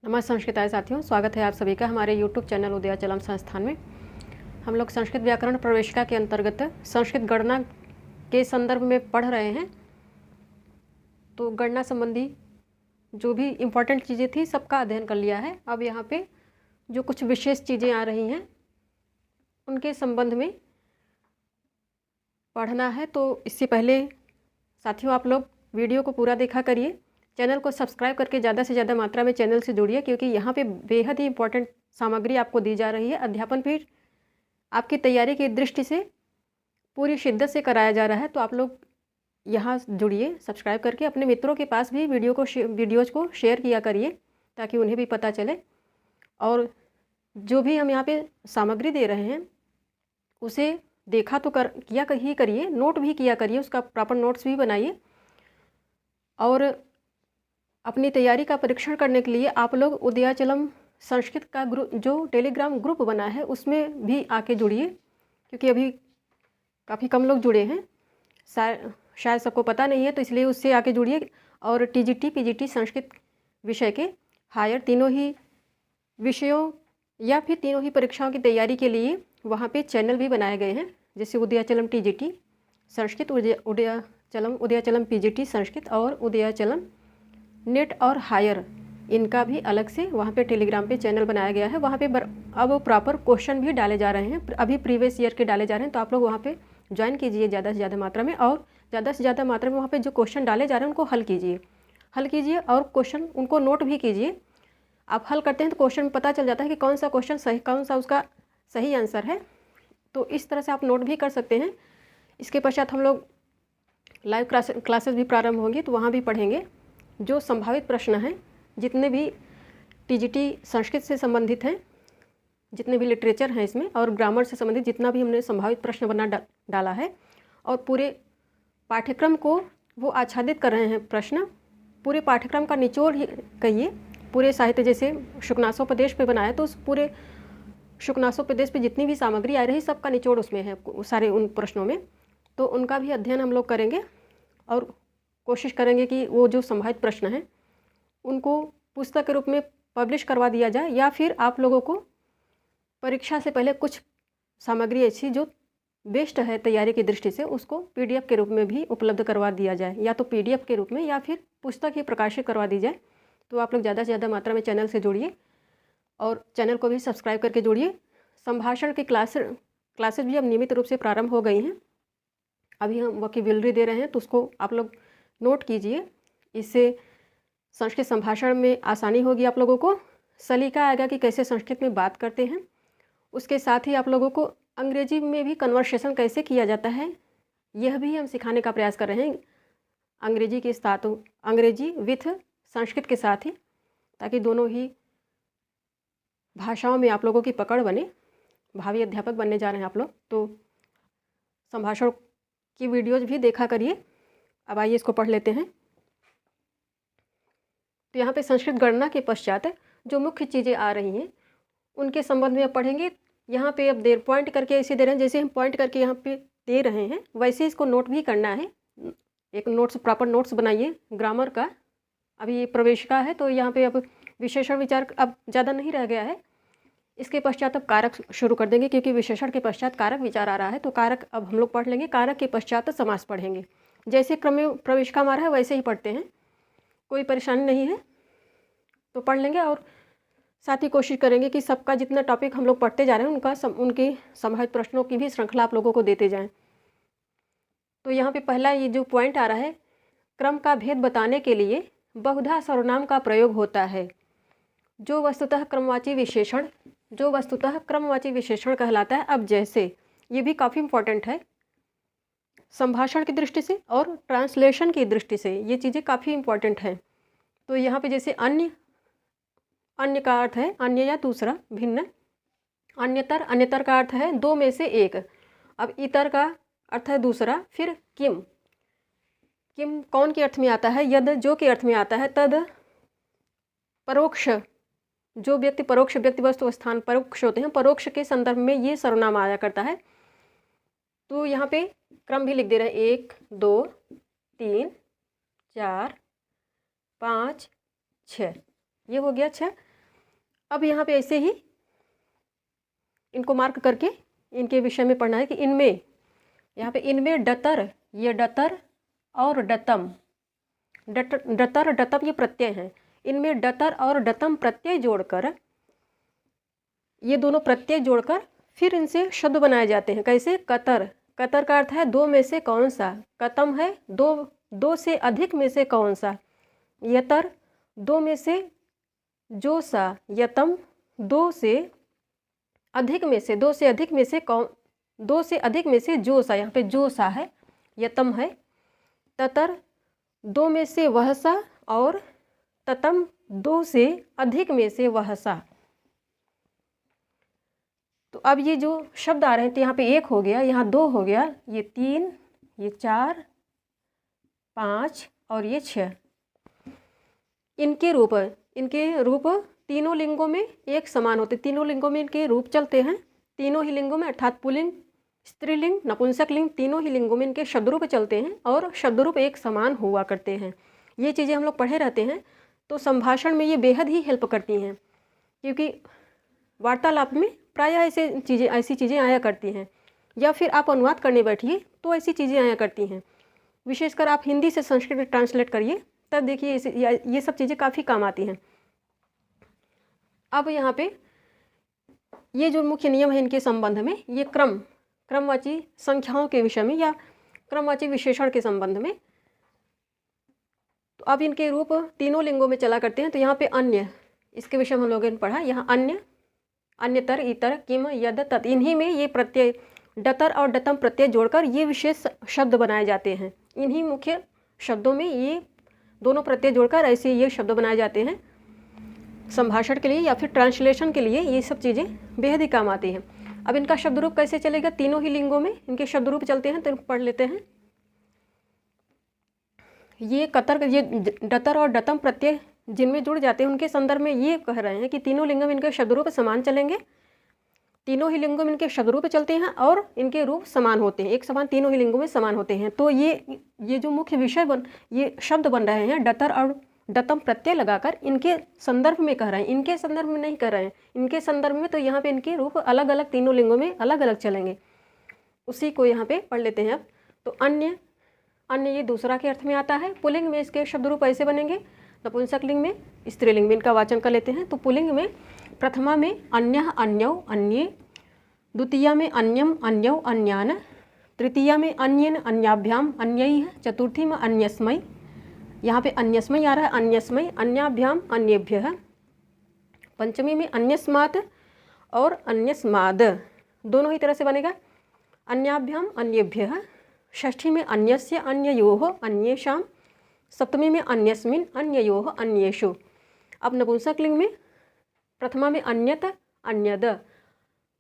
नमस्कार संस्कृताय साथियों, स्वागत है आप सभी का हमारे YouTube चैनल उदयाचलम संस्थान में। हम लोग संस्कृत व्याकरण प्रवेशिका के अंतर्गत संस्कृत गणना के संदर्भ में पढ़ रहे हैं। तो गणना संबंधी जो भी इम्पोर्टेंट चीज़ें थी सबका अध्ययन कर लिया है। अब यहाँ पे जो कुछ विशेष चीज़ें आ रही हैं उनके संबंध में पढ़ना है। तो इससे पहले साथियों आप लोग वीडियो को पूरा देखा करिए, चैनल को सब्सक्राइब करके ज़्यादा से ज़्यादा मात्रा में चैनल से जुड़िए, क्योंकि यहाँ पे बेहद ही इम्पोर्टेंट सामग्री आपको दी जा रही है। अध्यापन भी आपकी तैयारी की दृष्टि से पूरी शिद्दत से कराया जा रहा है। तो आप लोग यहाँ जुड़िए, सब्सक्राइब करके अपने मित्रों के पास भी वीडियोज़ को शेयर किया करिए ताकि उन्हें भी पता चले। और जो भी हम यहाँ पे सामग्री दे रहे हैं उसे देखा तो किया ही करिए, नोट भी किया करिए, उसका प्रॉपर नोट्स भी बनाइए। और अपनी तैयारी का परीक्षण करने के लिए आप लोग उदयाचलम संस्कृत का ग्रुप जो टेलीग्राम ग्रुप बना है उसमें भी आके जुड़िए, क्योंकि अभी काफ़ी कम लोग जुड़े हैं, शायद सबको पता नहीं है, तो इसलिए उससे आके जुड़िए। और टीजीटी पीजीटी संस्कृत विषय के हायर तीनों ही विषयों या फिर तीनों ही परीक्षाओं की तैयारी के लिए वहाँ पे चैनल भी बनाए गए हैं, जैसे उदयाचलम टीजीटी संस्कृत, उदयाचलम पीजीटी संस्कृत और उदयाचलम नेट और हायर, इनका भी अलग से वहाँ पे टेलीग्राम पे चैनल बनाया गया है। वहाँ पे अब प्रॉपर क्वेश्चन भी डाले जा रहे हैं, अभी प्रीवियस ईयर के डाले जा रहे हैं। तो आप लोग वहाँ पे ज्वाइन कीजिए ज़्यादा से ज़्यादा मात्रा में, और ज़्यादा से ज़्यादा मात्रा में वहाँ पे जो क्वेश्चन डाले जा रहे हैं उनको हल कीजिए और क्वेश्चन उनको नोट भी कीजिए। आप हल करते हैं तो क्वेश्चन में पता चल जाता है कि कौन सा क्वेश्चन सही, कौन सा उसका सही आंसर है। तो इस तरह से आप नोट भी कर सकते हैं। इसके पश्चात हम लोग लाइव क्लासेस भी प्रारंभ होंगी, तो वहाँ भी पढ़ेंगे जो संभावित प्रश्न हैं, जितने भी टीजीटी संस्कृत से संबंधित हैं, जितने भी लिटरेचर हैं इसमें, और ग्रामर से संबंधित जितना भी हमने संभावित प्रश्न बना डाला है। और पूरे पाठ्यक्रम को वो आच्छादित कर रहे हैं प्रश्न, पूरे पाठ्यक्रम का निचोड़ ही कहिए। पूरे साहित्य जैसे शुकनासोपदेश पे बनाया, तो उस पूरे शुकनासोपदेश पे जितनी भी सामग्री आ रही सबका निचोड़ उसमें है, सारे उन प्रश्नों में। तो उनका भी अध्ययन हम लोग करेंगे और कोशिश करेंगे कि वो जो संभावित प्रश्न हैं उनको पुस्तक के रूप में पब्लिश करवा दिया जाए, या फिर आप लोगों को परीक्षा से पहले कुछ सामग्री ऐसी जो बेस्ट है तैयारी की दृष्टि से उसको पीडीएफ के रूप में भी उपलब्ध करवा दिया जाए, या तो पीडीएफ के रूप में या फिर पुस्तक ही प्रकाशित करवा दी जाए। तो आप लोग ज़्यादा से ज़्यादा मात्रा में चैनल से जुड़िए और चैनल को भी सब्सक्राइब करके जुड़िए। संभाषण की क्लासेस भी अब नियमित रूप से प्रारंभ हो गई हैं। अभी हम वोकैब्युलरी दे रहे हैं, तो उसको आप लोग नोट कीजिए। इससे संस्कृत संभाषण में आसानी होगी, आप लोगों को सलीका आएगा कि कैसे संस्कृत में बात करते हैं। उसके साथ ही आप लोगों को अंग्रेजी में भी कन्वर्सेशन कैसे किया जाता है, यह भी हम सिखाने का प्रयास कर रहे हैं, अंग्रेजी के साथ, अंग्रेजी विथ संस्कृत के साथ ही, ताकि दोनों ही भाषाओं में आप लोगों की पकड़ बने। भावी अध्यापक बनने जा रहे हैं आप लोग, तो संभाषण की वीडियोज़ भी देखा करिए। अब आइए इसको पढ़ लेते हैं। तो यहाँ पे संस्कृत गणना के पश्चात जो मुख्य चीज़ें आ रही हैं उनके संबंध में पढ़ेंगे। यहाँ पे अब पॉइंट करके ऐसे दे रहे हैं, जैसे हम पॉइंट करके यहाँ पे दे रहे हैं वैसे इसको नोट भी करना है। एक नोट्स, प्रॉपर नोट्स बनाइए ग्रामर का। अभी ये प्रवेशिका है, तो यहाँ पे अब विशेषण विचार अब ज़्यादा नहीं रह गया है। इसके पश्चात अब कारक शुरू कर देंगे, क्योंकि विशेषण के पश्चात कारक विचार आ रहा है। तो कारक अब हम लोग पढ़ लेंगे, कारक के पश्चात समास पढ़ेंगे। जैसे क्रम में प्रवेशिका हमारा है वैसे ही पढ़ते हैं, कोई परेशानी नहीं है, तो पढ़ लेंगे। और साथ ही कोशिश करेंगे कि सबका जितना टॉपिक हम लोग पढ़ते जा रहे हैं उनके संभावित प्रश्नों की भी श्रृंखला आप लोगों को देते जाएं। तो यहाँ पे पहला ये जो पॉइंट आ रहा है, क्रम का भेद बताने के लिए बहुधा सर्वनाम का प्रयोग होता है, जो वस्तुतः क्रमवाची विशेषण कहलाता है। अब जैसे ये भी काफ़ी इम्पोर्टेंट है संभाषण की दृष्टि से और ट्रांसलेशन की दृष्टि से, ये चीज़ें काफ़ी इम्पोर्टेंट हैं। तो यहाँ पे जैसे अन्य का अर्थ है अन्य या दूसरा, भिन्न। अन्यतर का अर्थ है दो में से एक। अब इतर का अर्थ है दूसरा। फिर किम कौन के अर्थ में आता है, यद जो के अर्थ में आता है, तद परोक्ष जो व्यक्ति, परोक्ष व्यक्ति वस्तु स्थान परोक्ष होते हैं, परोक्ष के संदर्भ में ये सर्वनाम आया करता है। तो यहाँ पे क्रम भी लिख दे रहे हैं, 1 2 3 4 5 6, ये हो गया 6। अब यहाँ पे ऐसे ही इनको मार्क करके इनके विषय में पढ़ना है कि इनमें, यहाँ पे इनमें डतर, ये डतर और डतम, डतर डतम ये प्रत्यय हैं। इनमें डतर और डतम प्रत्यय जोड़कर, ये दोनों प्रत्यय जोड़कर फिर इनसे शब्द बनाए जाते हैं। कैसे? कतर, कतर का अर्थ है दो में से कौन सा। कतम है दो से अधिक में से कौन सा। यतर दो में से जो सा। यतम दो से अधिक में से, दो से अधिक में से कौन, दो से अधिक में से जो सा, यहाँ पे जो सा है, यतम है। ततर दो में से वह सा, और ततम दो से अधिक में से वह सा। तो अब ये जो शब्द आ रहे हैं, तो यहाँ पे एक हो गया, यहाँ दो हो गया, ये तीन, ये चार, पाँच और ये छः। इनके रूप तीनों लिंगों में एक समान होते, तीनों लिंगों में इनके रूप चलते हैं। तीनों ही लिंगों में, अर्थात पुल्लिंग, स्त्रीलिंग, नपुंसक लिंग, तीनों ही लिंगों में इनके शब्दरूप चलते हैं और शब्दरूप एक समान हुआ करते हैं। ये चीज़ें हम लोग पढ़े रहते हैं, तो संभाषण में ये बेहद ही हेल्प करती हैं, क्योंकि वार्तालाप में प्रायः ऐसी चीज़ें आया करती हैं, या फिर आप अनुवाद करने बैठिए तो ऐसी चीज़ें आया करती हैं। विशेषकर आप हिंदी से संस्कृत में ट्रांसलेट करिए, तब देखिए ये सब चीज़ें काफ़ी काम आती हैं। अब यहाँ पे ये जो मुख्य नियम है इनके संबंध में, ये क्रमवाची संख्याओं के विषय में या क्रमवाची विशेषण के संबंध में। तो अब इनके रूप तीनों लिंगों में चला करते हैं। तो यहाँ पे अन्य, इसके विषय में हम लोगों ने पढ़ा। यहाँ अन्य, अन्यतर, इतर, किम, यद, तत्, इन्हीं में ये प्रत्यय डतर और डतम प्रत्यय जोड़कर ये विशेष शब्द बनाए जाते हैं। इन्हीं मुख्य शब्दों में ये दोनों प्रत्यय जोड़कर ऐसे ये शब्द बनाए जाते हैं। संभाषण के लिए या फिर ट्रांसलेशन के लिए ये सब चीज़ें बेहद ही काम आती हैं। अब इनका शब्द रूप कैसे चलेगा? तीनों ही लिंगों में इनके शब्द रूप चलते हैं, तो पढ़ लेते हैं। ये कतर, ये डतर और डतम प्रत्यय जिनमें जुड़ जाते हैं, उनके संदर्भ में ये कह रहे हैं कि तीनों लिंगों में इनके शब्द रूप समान चलेंगे। तीनों ही लिंगों में इनके शब्द रूप चलते हैं और इनके रूप समान होते हैं, एक समान तीनों ही लिंगों में समान होते हैं। तो ये जो मुख्य विषय ये शब्द बन रहे हैं, डतर और डतम प्रत्यय लगाकर इनके संदर्भ में कह रहे हैं, इनके संदर्भ में नहीं कह रहे हैं। इनके संदर्भ में तो यहाँ पे इनके रूप अलग अलग तीनों लिंगों में अलग अलग चलेंगे। उसी को यहाँ पे पढ़ लेते हैं अब। तो अन्य, अन्य ये दूसरा के अर्थ में आता है। पुल्लिंग में इसके शब्द रूप ऐसे बनेंगे, नपुंसक लिंग में, स्त्रीलिंग में इनका वाचन कर लेते हैं। तो पुल्लिंग में प्रथमा में अन्यः, अन्यौ, अन्ये, द्वितीया में अन्यम, अन्यौ, अन्यान, तृतीया में अन्येन, अन्याभ्याम, अन्यैः, चतुर्थी में अन्यस्मै, यहाँ पे अन्यस्मै आ रहा है, अन्यस्मै, अन्याभ्याम, अन्येभ्यः, पंचमी में अन्यस्मात् और अन्यस्माद, दोनों ही तरह से बनेगा, अन्याभ्याम, अन्येभ्यः, षष्ठी में अन्यस्य, अन्ययोः, अन्येषां, सप्तमी में अन्यस्मिन्, अन्ययोः, अन्येषु। अब नपुंसक लिंग में प्रथमा में अन्यत, अन्यद,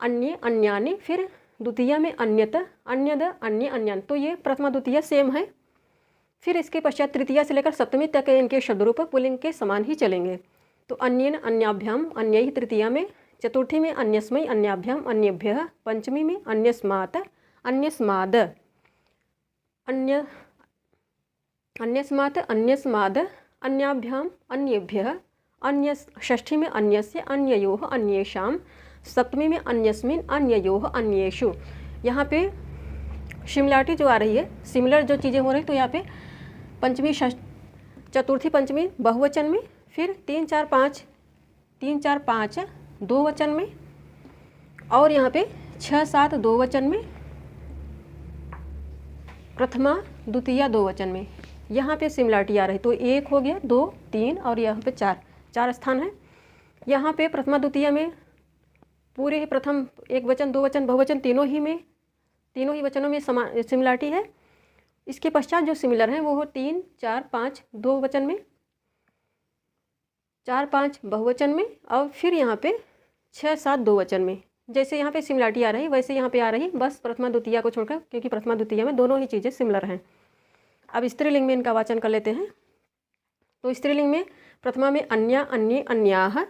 अन्ये, अन्यानि, फिर द्वितीया में अन्यत, अन्यद, अन्य, अन्यान। तो ये प्रथमा द्वितीया सेम है। फिर इसके पश्चात तृतीया से लेकर सप्तमी तक इनके शब्द रूप पुल्लिंग के समान ही चलेंगे। तो अन्येन, अन्याभ्याम, अन्यैः तृतीया में, चतुर्थी में अन्यस्मै, अन्याभ्याम, अन्येभ्यः, पंचमी में अन्यस्मात्, अन्यस्माद, अन्यस्मात्, अन्यस्माद, अन्याभ्याम, अन्येभ्यः, षष्ठी में अन्यस्य, अन्ययोः, अन्येषां, सप्तमी में अन्यस्मिन्, अन्ययोः, अन्येषु। यहाँ पे सिमिलरिटी जो आ रही है, सिमिलर जो चीज़ें हो रही हैं, तो यहाँ पे पंचमी, चतुर्थी, पंचमी बहुवचन में, फिर 3, 4, 5 दो वचन में, और यहाँ पे 6, 7 दो वचन में, प्रथमा द्वितीया दो वचन में। यहाँ पे सिमिलरिटी आ रही, तो 1 हो गया, 2, 3 और यहाँ पे 4 स्थान है। यहाँ पे प्रथमा द्वितीया में पूरे ही प्रथम एक वचन, दो वचन, बहुवचन तीनों ही वचनों में समान सिमिलरिटी है। इसके पश्चात जो सिमिलर हैं वो हो 3, 4, 5 दो वचन में, 4, 5 बहुवचन में, और फिर यहाँ पे 6, 7 दो वचन में। जैसे यहाँ पे सिमिलरिटी आ रही वैसे यहाँ पे आ रही, बस प्रथमा द्वितीया को छोड़कर, क्योंकि प्रथमा द्वितीया में दोनों ही चीज़ें सिमिलर हैं। अब स्त्रीलिंग में इनका वाचन कर लेते हैं। तो स्त्रीलिंग में प्रथमा में अन्या, अन्ये, अन्याः,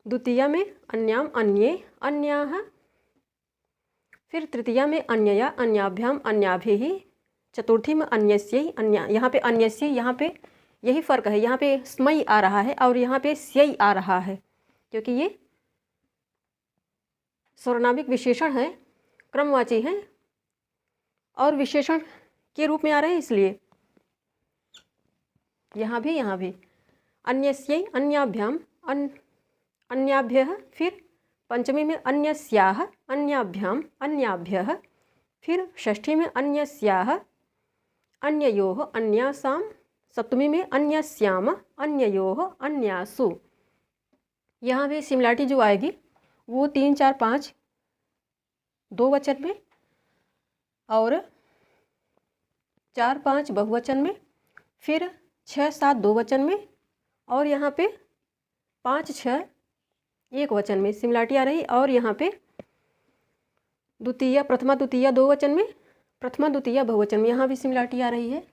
द्वितीया में अन्याम, अन्ये, अन्याः, फिर तृतीया में अन्यया, अन्याभ्याम, अन्याभिः, चतुर्थी में अन्यस्यै, अन्या। यहाँ पे अन्यस्यै, यहाँ पे यही फ़र्क है, यहाँ पे स्मै आ रहा है और यहाँ पे स्यै आ रहा है, क्योंकि ये सर्वनामिक विशेषण हैं, क्रमवाची हैं और विशेषण के रूप में आ रहे हैं, इसलिए यहाँ भी अन्यस्यै अन्याभ्याम अन्याभ्यः, फिर पंचमी में अन्यस्याः अन्याभ्याम अन्याभ्यः, फिर षष्ठी में अन्यस्याः अन्ययोः अन्यासाम, सप्तमी में अन्यस्याम अन्ययोः अन्यासु। यहाँ भी सिमिलरिटी जो आएगी वो 3, 4, 5 दो वचन में और 4, 5 बहुवचन में, फिर 6, 7 दो वचन में और यहाँ पे 5, 6 एक वचन में सिमिलरिटी आ रही। और यहाँ पे द्वितीय, प्रथमा द्वितीय दो वचन में, प्रथमा द्वितीय बहुवचन में यहाँ भी सिमिलरिटी आ रही है।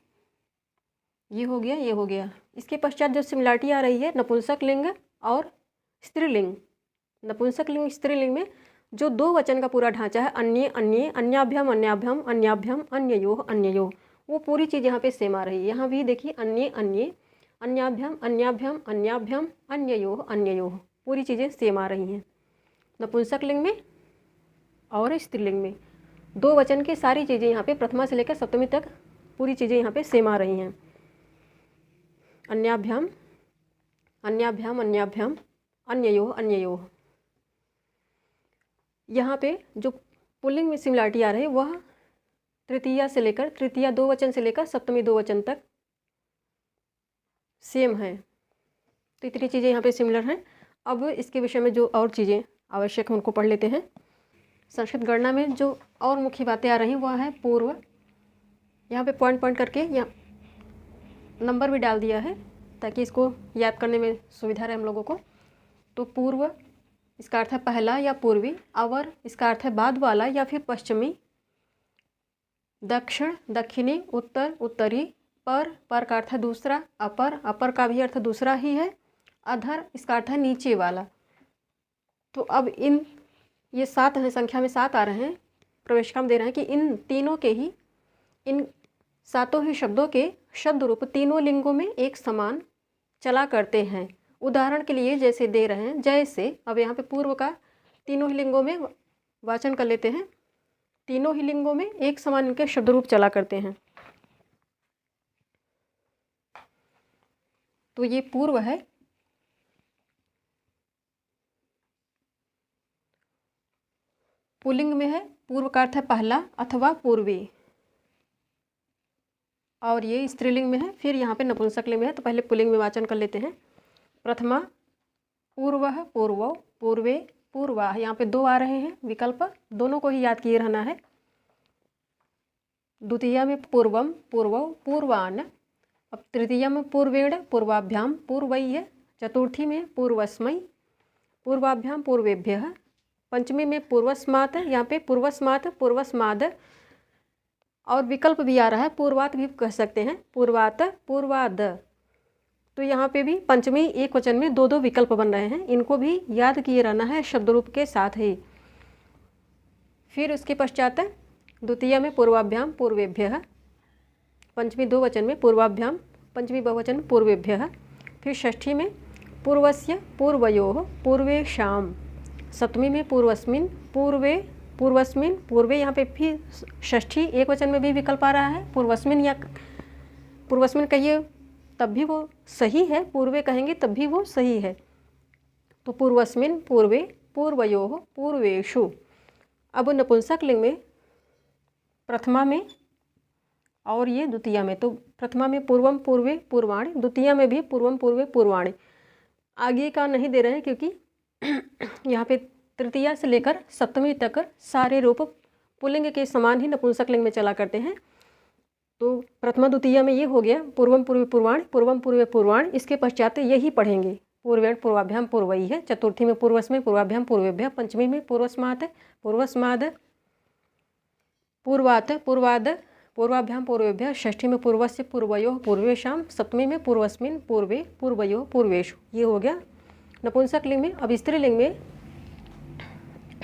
ये हो गया, ये हो गया। इसके पश्चात जो सिमिलरिटी आ रही है नपुंसक लिंग और स्त्रीलिंग। नपुंसक लिंग स्त्रीलिंग में जो दो वचन का पूरा ढांचा है, अन्य अन्य अन्याभ्याम अन्याभ्याम अन्याभ्याम अन्ययोः अन्ययोः, वो पूरी चीज़ यहाँ पे सेम आ रही है। यहाँ भी देखिए अन्य अन्य अन्याभ्याम अन्याभ्याम अन्याभ्याम अन्ययोः अन्ययोः, पूरी चीज़ें सेम आ रही हैं नपुंसक लिंग में और स्त्रीलिंग में। दो वचन की सारी चीज़ें यहाँ पे प्रथमा से लेकर सप्तमी तक पूरी चीज़ें यहाँ पे सेम आ रही हैं। अन्याभ्याम अन्याभ्याम अन्याभ्याम अन्ययोः अन्ययोः। यहाँ पे जो पुल्लिंग में सिमिलरिटी आ रही है वह तृतीया दो वचन से लेकर सप्तमी दो वचन तक सेम है। तो इतनी चीज़ें यहाँ पे सिमिलर हैं। अब इसके विषय में जो और चीज़ें आवश्यक हैं उनको पढ़ लेते हैं। संस्कृत गणना में जो और मुख्य बातें आ रही वह है पूर्व। यहाँ पे पॉइंट करके यहाँ नंबर भी डाल दिया है ताकि इसको याद करने में सुविधा रहे हम लोगों को। तो पूर्व इसका अर्थ है पहला या पूर्वी, अवर इसका अर्थ है बाद वाला या फिर पश्चिमी, दक्षिण दक्षिणी, उत्तर उत्तरी, पर का अर्थ है दूसरा, अपर का भी अर्थ दूसरा ही है, अधर इसका अर्थ है नीचे वाला। तो अब ये 7 हैं, संख्या में 7 आ रहे हैं, प्रवेशिका में दे रहे हैं कि इन तीनों के ही, इन 7 ही शब्दों के शब्द रूप तीनों लिंगों में एक समान चला करते हैं। उदाहरण के लिए जैसे दे रहे हैं, जैसे अब यहाँ पे पूर्व का तीनों ही लिंगों में वाचन कर लेते हैं। तीनों ही लिंगों में एक समान इनके शब्द रूप चला करते हैं। तो ये पूर्व है, पुल्लिंग में है, पूर्व का अर्थ है पहला अथवा पूर्वी, और ये स्त्रीलिंग में है। फिर यहाँ पे नपुंसक लिंग में है। तो पहले पुल्लिंग में वाचन कर लेते हैं। प्रथमा पूर्वः पूर्वौ पूर्वे पूर्वाः, यहाँ पे 2 आ रहे हैं विकल्प, दोनों को ही याद किए रहना है। द्वितीया में पूर्वम पूर्वौ पूर्वान्, अब तृतीया में पूर्वेण पूर्वाभ्याम पूर्वैः, चतुर्थी में पूर्वस्मै पूर्वाभ्याम पूर्वेभ्यः, पंचमी में पूर्वस्मात्, यहाँ पे पूर्वस्मात् पूर्वस्माद्, और विकल्प भी आ रहा है पूर्वात भी कह सकते हैं, पूर्वात पूर्वाद। तो यहाँ पे भी पंचमी एक वचन में 2 विकल्प बन रहे हैं, इनको भी याद किए रहना है शब्द रूप के साथ ही। फिर उसके पश्चात द्वितीय में पूर्वाभ्याम पूर्वेभ्यः, पंचमी 2 वचन में पूर्वाभ्याम, पंचमी बहुवचन पूर्वेभ्यः। फिर षष्ठी में पूर्वस्य पूर्वयोः पूर्वेषाम, सप्तमी में पूर्वस्मिन् पूर्वे पूर्वस्मिन् पूर्वे, यहाँ पे फिर षष्ठी एक वचन में भी विकल्प आ रहा है। पूर्वस्मिन् या पूर्वस्मिन् कहिए तब भी वो सही है, पूर्वे कहेंगे तब भी वो सही है। तो पूर्वस्मिन् पूर्वे पूर्वयोः पूर्वेषु। अब नपुंसक लिंग में प्रथमा में और ये द्वितीया में, तो प्रथमा में पूर्वम पूर्वे पूर्वाणि, द्वितीया में भी पूर्वम पूर्वे पूर्वाणि। आगे का नहीं दे रहे हैं क्योंकि यहाँ पे तृतीया से लेकर सप्तमी तक सारे रूप पुल्लिंग के समान ही नपुंसक लिंग में चला करते हैं। तो प्रथमा द्वितीया में ये हो गया पूर्वम पूर्वे पूर्वाणि, पूर्वम पूर्वे पूर्वाणि। इसके पश्चात यही पढ़ेंगे पूर्वेण पूर्वाभ्याम पूर्वैः है, चतुर्थी में पूर्वस्मै पूर्वाभ्याम पूर्वेभ्यः, पंचमी में पूर्वस्मात् पूर्वस्माद् पूर्वात् पूर्वाद् पूर्वाभ्याम पूर्वेभ्यः, षष्ठी में पूर्वस्य पूर्वयोः पूर्वेषाम, सप्तमी में पूर्वस्मिन् पूर्वे पूर्वयोः पूर्वेषु। ये हो गया नपुंसक लिंग में। अब स्त्रीलिंग में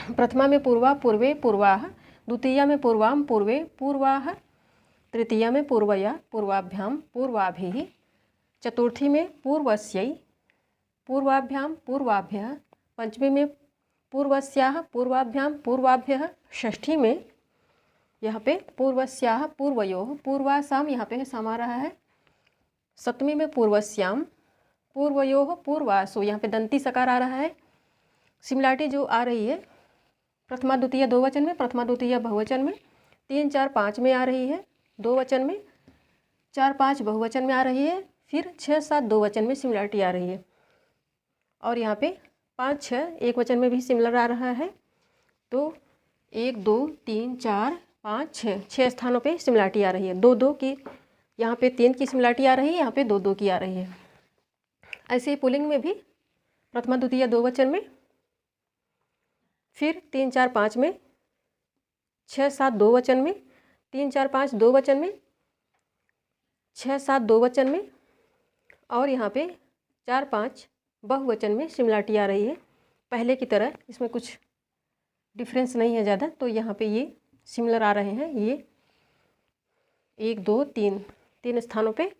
प्रथमा में पूर्वा पूर्वे पूर्वाः, द्वितीया में पूर्वाम पूर्वे पूर्वाः, तृतीया में पूर्वया पूर्वाभ्याम पूर्वाभिः, चतुर्थी में पूर्वस्यै पूर्वाभ्याम पूर्वाभ्यः, पंचमी में पूर्वस्याः पूर्वाभ्याम पूर्वाभ्यः, षष्ठी में यहाँ पे पूर्वस्याः पूर्वयोः, पूर्वासाम यहाँ पे समा रहा है। सप्तमी में पूर्वस्याम पूर्वयोः पूर्वासो, यहाँ पे दंती सकार आ रहा है। सिमिलरिटी जो आ रही है प्रथमा द्वितीय दो वचन में, प्रथमा द्वितीय बहुवचन में, 3 4 5 में आ रही है दो वचन में, 4 5 बहुवचन में आ रही है, फिर 6 7 दो वचन में सिमिलरिटी आ रही है। और यहाँ पे 5 6 एक वचन में भी सिमिलर आ रहा है। तो 1 2 3 4 5 6 स्थानों पे सिमिलरिटी आ रही है। 2 2 की, यहाँ पे 3 की सिमिलरिटी आ रही है, यहाँ पे 2 2 की आ रही है। ऐसे ही पुल्लिंग में भी प्रथमा द्वितीय दो वचन में, फिर 3 4 5 में, 6 7 दो वचन में, 3 4 5 दो वचन में, 6 7 दो वचन में, और यहाँ पे 4 5 बहुवचन में सिमिलरिटी आ रही है। पहले की तरह इसमें कुछ डिफरेंस नहीं है ज़्यादा, तो यहाँ पे ये सिमिलर आ रहे हैं। ये 1 2 3 स्थानों पे।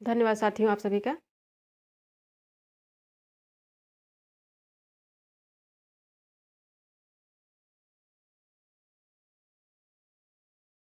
धन्यवाद साथियों आप सभी का।